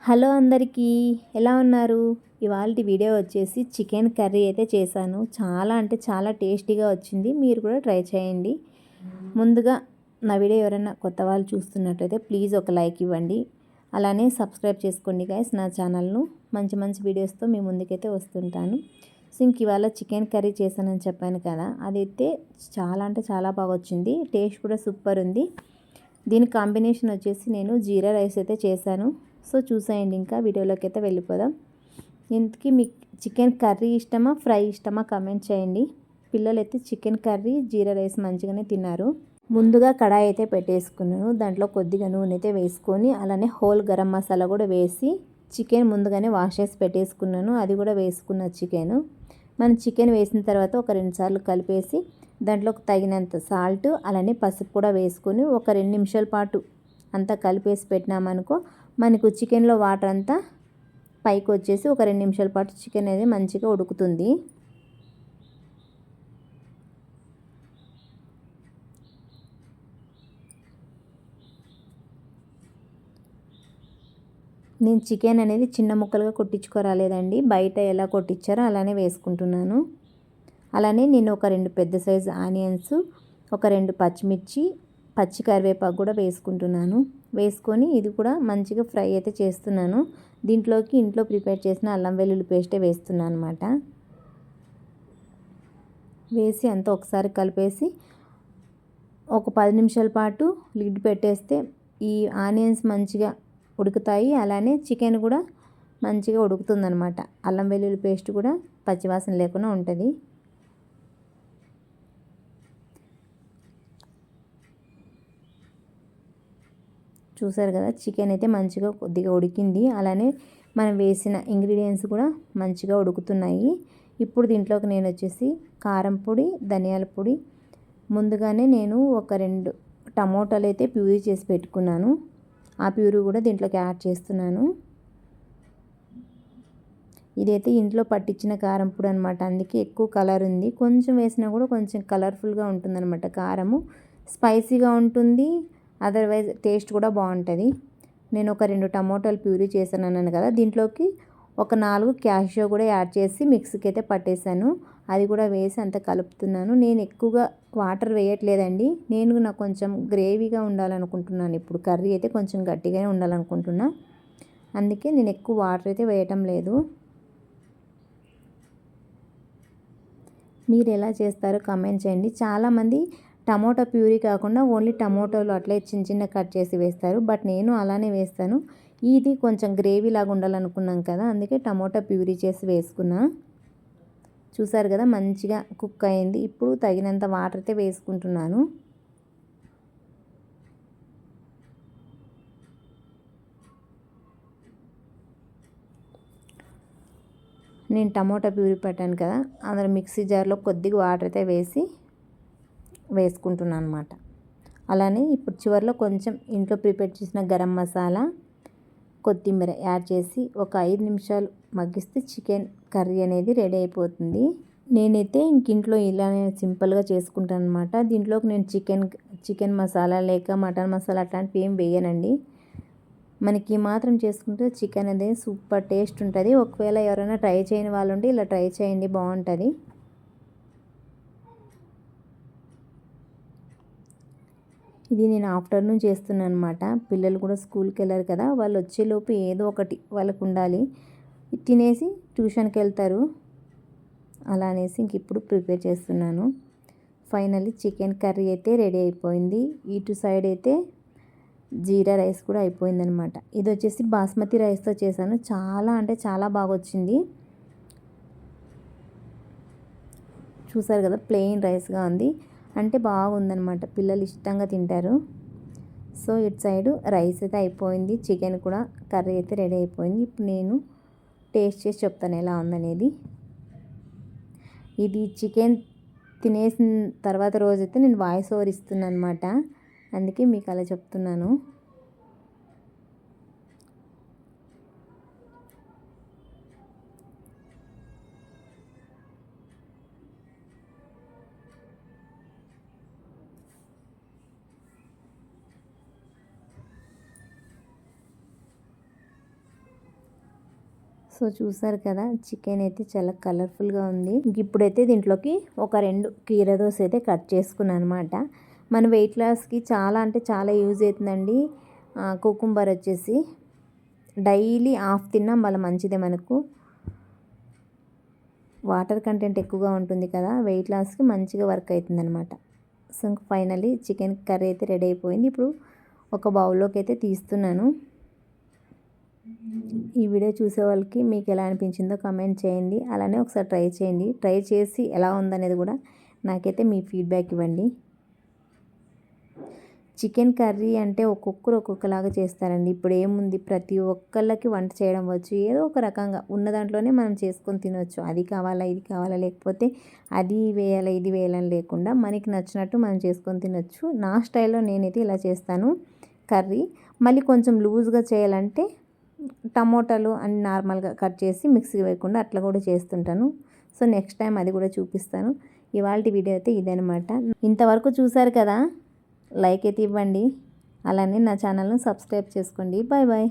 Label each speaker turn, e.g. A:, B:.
A: Hello అందరికీ, ఎలా ఉన్నారు? ఇవాల్టి వీడియో వచ్చేసి చికెన్ కర్రీ అయితే చేశాను. చాలా అంటే చాలా టేస్టీగా వచ్చింది. మీరు కూడా ట్రై చేయండి. ముందుగా నా వీడియో ఎవరైనా కొత్త వాళ్ళు చూస్తున్నట్లయితే ప్లీజ్ ఒక లైక్ ఇవ్వండి. అలానే సబ్స్క్రైబ్ చేసుకోండి గైస్ నా ఛానల్ను. మంచి మంచి వీడియోస్తో మీ ముందుకైతే వస్తుంటాను. సో ఇంక ఇవాళ చికెన్ కర్రీ చేశానని చెప్పాను కదా, అదైతే చాలా అంటే చాలా బాగా వచ్చింది. టేస్ట్ కూడా సూపర్ ఉంది. దీని కాంబినేషన్ వచ్చేసి నేను జీరా రైస్ అయితే చేశాను. సో చూసేయండి, ఇంకా వీడియోలోకి అయితే వెళ్ళిపోదాం. ఇంతకీ మీకు చికెన్ కర్రీ ఇష్టమా, ఫ్రై ఇష్టమా కామెంట్ చేయండి. పిల్లలు అయితే చికెన్ కర్రీ జీరా రైస్ మంచిగానే తిన్నారు. ముందుగా కడాయి అయితే పెట్టేసుకున్నాను. దాంట్లో కొద్దిగా నూనె అయితే వేసుకొని అలానే హోల్ గరం మసాలా కూడా వేసి చికెన్ ముందుగానే వాష్ చేసి పెట్టేసుకున్నాను. అది కూడా వేసుకున్న చికెన్ మనం చికెన్ వేసిన తర్వాత ఒక 2 సార్లు కలిపేసి దాంట్లోకి తగినంత సాల్ట్ అలానే పసుపు కూడా వేసుకొని ఒక 2 నిమిషాల పాటు అంతా కలిపేసి పెట్టినామనుకో మనకు చికెన్లో వాటర్ అంతా పైకి వచ్చేసి ఒక 2 నిమిషాల పాటు చికెన్ అనేది మంచిగా ఉడుకుతుంది. నేను చికెన్ అనేది చిన్న ముక్కలుగా కొట్టించుకోరాలేదండి, బయట ఎలా కొట్టించారో అలానే వేసుకుంటున్నాను. అలానే నేను ఒక 2 పెద్ద సైజు ఆనియన్స్, ఒక 2 పచ్చిమిర్చి, పచ్చి కరివేపాకు కూడా వేసుకుంటున్నాను. వేసుకొని ఇది కూడా మంచిగా ఫ్రై అయితే చేస్తున్నాను. దీంట్లోకి ఇంట్లో ప్రిపేర్ చేసిన అల్లం వెల్లుల్లి పేస్టే వేస్తున్నాను అనమాట. వేసి అంతా ఒకసారి కలిపేసి ఒక 10 నిమిషాల పాటు లిడ్ పెట్టేస్తే ఈ ఆనియన్స్ మంచిగా ఉడుకుతాయి. అలానే చికెన్ కూడా మంచిగా ఉడుకుతుందనమాట. అల్లం వెల్లుల్లి పేస్ట్ కూడా పచ్చివాసన లేకుండా ఉంటుంది. చూసారు కదా, చికెన్ అయితే మంచిగా కొద్దిగా ఉడికింది. అలానే మనం వేసిన ఇంగ్రీడియంట్స్ కూడా మంచిగా ఉడుకుతున్నాయి. ఇప్పుడు దీంట్లోకి నేను వచ్చేసి కారం పొడి, ధనియాల పొడి, ముందుగానే నేను ఒక 2 టమోటాలు అయితే ప్యూరీ చేసి పెట్టుకున్నాను. ఆ ప్యూరీ కూడా దీంట్లోకి యాడ్ చేస్తున్నాను. ఇదైతే ఇంట్లో పట్టించిన కారం పొడి అనమాట, అందుకే ఎక్కువ కలర్ ఉంది. కొంచెం వేసినా కూడా కొంచెం కలర్ఫుల్గా ఉంటుందన్నమాట. కారము స్పైసీగా ఉంటుంది, అదర్వైజ్ టేస్ట్ కూడా బాగుంటుంది. నేను ఒక 2 టమోటాలు ప్యూరీ చేశాను అన్నాను కదా, దీంట్లోకి ఒక 4 క్యాషియో కూడా యాడ్ చేసి మిక్సీకి అయితే పట్టేశాను. అది కూడా వేసి అంత కలుపుతున్నాను. నేను ఎక్కువగా వాటర్ వేయట్లేదండి. నాకు కొంచెం గ్రేవీగా ఉండాలనుకుంటున్నాను. ఇప్పుడు కర్రీ అయితే కొంచెం గట్టిగానే ఉండాలనుకుంటున్నా, అందుకే నేను ఎక్కువ వాటర్ అయితే వేయటం లేదు. మీరు ఎలా చేస్తారో కామెంట్ చేయండి. చాలామంది టమోటా ప్యూరీ కాకుండా ఓన్లీ టమోటాలు అట్లే చిన్న చిన్న కట్ చేసి వేస్తారు, బట్ నేను అలానే వేస్తాను. ఇది కొంచెం గ్రేవీ లాగా ఉండాలనుకున్నాం కదా, అందుకే టమోటా ప్యూరీ చేసి వేసుకున్నా. చూసారు కదా, మంచిగా కుక్ అయింది. ఇప్పుడు తగినంత వాటర్ అయితే వేసుకుంటున్నాను. నేను టమోటా ప్యూరీ పెట్టాను కదా, అందులో మిక్సీ జార్లో కొద్దిగా వాటర్ అయితే వేసుకుంటున్నాను అనమాట. అలానే ఇప్పుడు చివరిలో కొంచెం ఇంట్లో ప్రిపేర్ చేసిన గరం మసాలా, కొత్తిమీర యాడ్ చేసి ఒక 5 నిమిషాలు మగ్గిస్తే చికెన్ కర్రీ అనేది రెడీ అయిపోతుంది. నేనైతే ఇంట్లో ఇలానే సింపుల్గా చేసుకుంటాను అనమాట. దీంట్లోకి నేను చికెన్ మసాలా లేక మటన్ మసాలా అట్లాంటివి ఏం వేయనండి. మనకి మాత్రం చేసుకుంటే చికెన్ అనేది సూపర్ టేస్ట్ ఉంటుంది. ఒకవేళ ఎవరైనా ట్రై చేయని వాళ్ళు ఉంటే ఇలా ట్రై చేయండి, బాగుంటుంది. ఇది నేను ఆఫ్టర్నూన్ చేస్తున్నాను అనమాట. పిల్లలు కూడా స్కూల్కి వెళ్ళారు కదా, వాళ్ళు వచ్చేలోపు ఏదో ఒకటి వాళ్ళకు ఉండాలి. తినేసి ట్యూషన్కి వెళ్తారు. అలా అనేసి ఇంక ఇప్పుడు ప్రిపేర్ చేస్తున్నాను. ఫైనల్లీ చికెన్ కర్రీ అయితే రెడీ అయిపోయింది. ఇటు సైడ్ అయితే జీరా రైస్ కూడా అయిపోయిందనమాట. ఇది వచ్చేసి బాస్మతి రైస్తో చేశాను. చాలా అంటే చాలా బాగా వచ్చింది. చూసారు కదా, ప్లెయిన్ రైస్గా ఉంది, అంటే బాగుందనమాట. పిల్లలు ఇష్టంగా తింటారు. సో ఇటు సైడు రైస్ అయితే అయిపోయింది, చికెన్ కూడా కర్రీ అయితే రెడీ అయిపోయింది. ఇప్పుడు నేను టేస్ట్ చేసి చెప్తాను ఎలా ఉందనేది. ఇది చికెన్ తినేసిన తర్వాత రోజైతే నేను వాయిస్ ఓవర్ ఇస్తున్నాను అనమాట, అందుకే మీకు అలా చెప్తున్నాను. సో చూసారు కదా, చికెన్ అయితే చాలా కలర్ఫుల్గా ఉంది. ఇప్పుడైతే దీంట్లోకి ఒక 2 కీర దోస అయితే కట్ చేసుకున్నాను అనమాట. మన వెయిట్ లాస్కి చాలా అంటే చాలా యూజ్ అవుతుందండి. కుకుంబర్ వచ్చేసి డైలీ హాఫ్ తిన్నా మళ్ళీ మంచిదే మనకు. వాటర్ కంటెంట్ ఎక్కువగా ఉంటుంది కదా, వెయిట్ లాస్కి మంచిగా వర్క్ అవుతుంది అనమాట. సో ఫైనల్లీ చికెన్ కర్రీ అయితే రెడీ అయిపోయింది. ఇప్పుడు ఒక బౌల్లోకి అయితే తీస్తున్నాను. ఈ వీడియో చూసే వాళ్ళకి మీకు ఎలా అనిపించిందో కామెంట్ చేయండి. అలానే ఒకసారి ట్రై చేయండి. ట్రై చేసి ఎలా ఉందనేది కూడా నాకైతే మీ ఫీడ్బ్యాక్ ఇవ్వండి. చికెన్ కర్రీ అంటే ఒక్కొక్కరు ఒక్కొక్కలాగా చేస్తారండి. ఇప్పుడు ఏముంది, ప్రతి ఒక్కళ్ళకి వంట చేయడం వచ్చు. ఏదో ఒక రకంగా ఉన్న దాంట్లోనే మనం చేసుకొని తినవచ్చు. అది కావాలా ఇది కావాలా, లేకపోతే అది వేయాలా ఇది వేయాలని లేకుండా మనకి నచ్చినట్టు మనం చేసుకొని తినొచ్చు. నా స్టైల్లో నేనైతే ఇలా చేస్తాను కర్రీ. మళ్ళీ కొంచెం లూజ్గా చేయాలంటే టమోటాలు అన్ని నార్మల్గా కట్ చేసి మిక్సీ వేయకుండా అట్లా కూడా చేస్తుంటాను. సో నెక్స్ట్ టైం అది కూడా చూపిస్తాను. ఇవాళ వీడియో అయితే ఇదనమాట. ఇంతవరకు చూసారు కదా, లైక్ అయితే ఇవ్వండి. అలానే నా ఛానల్ను సబ్స్క్రైబ్ చేసుకోండి. Bye bye.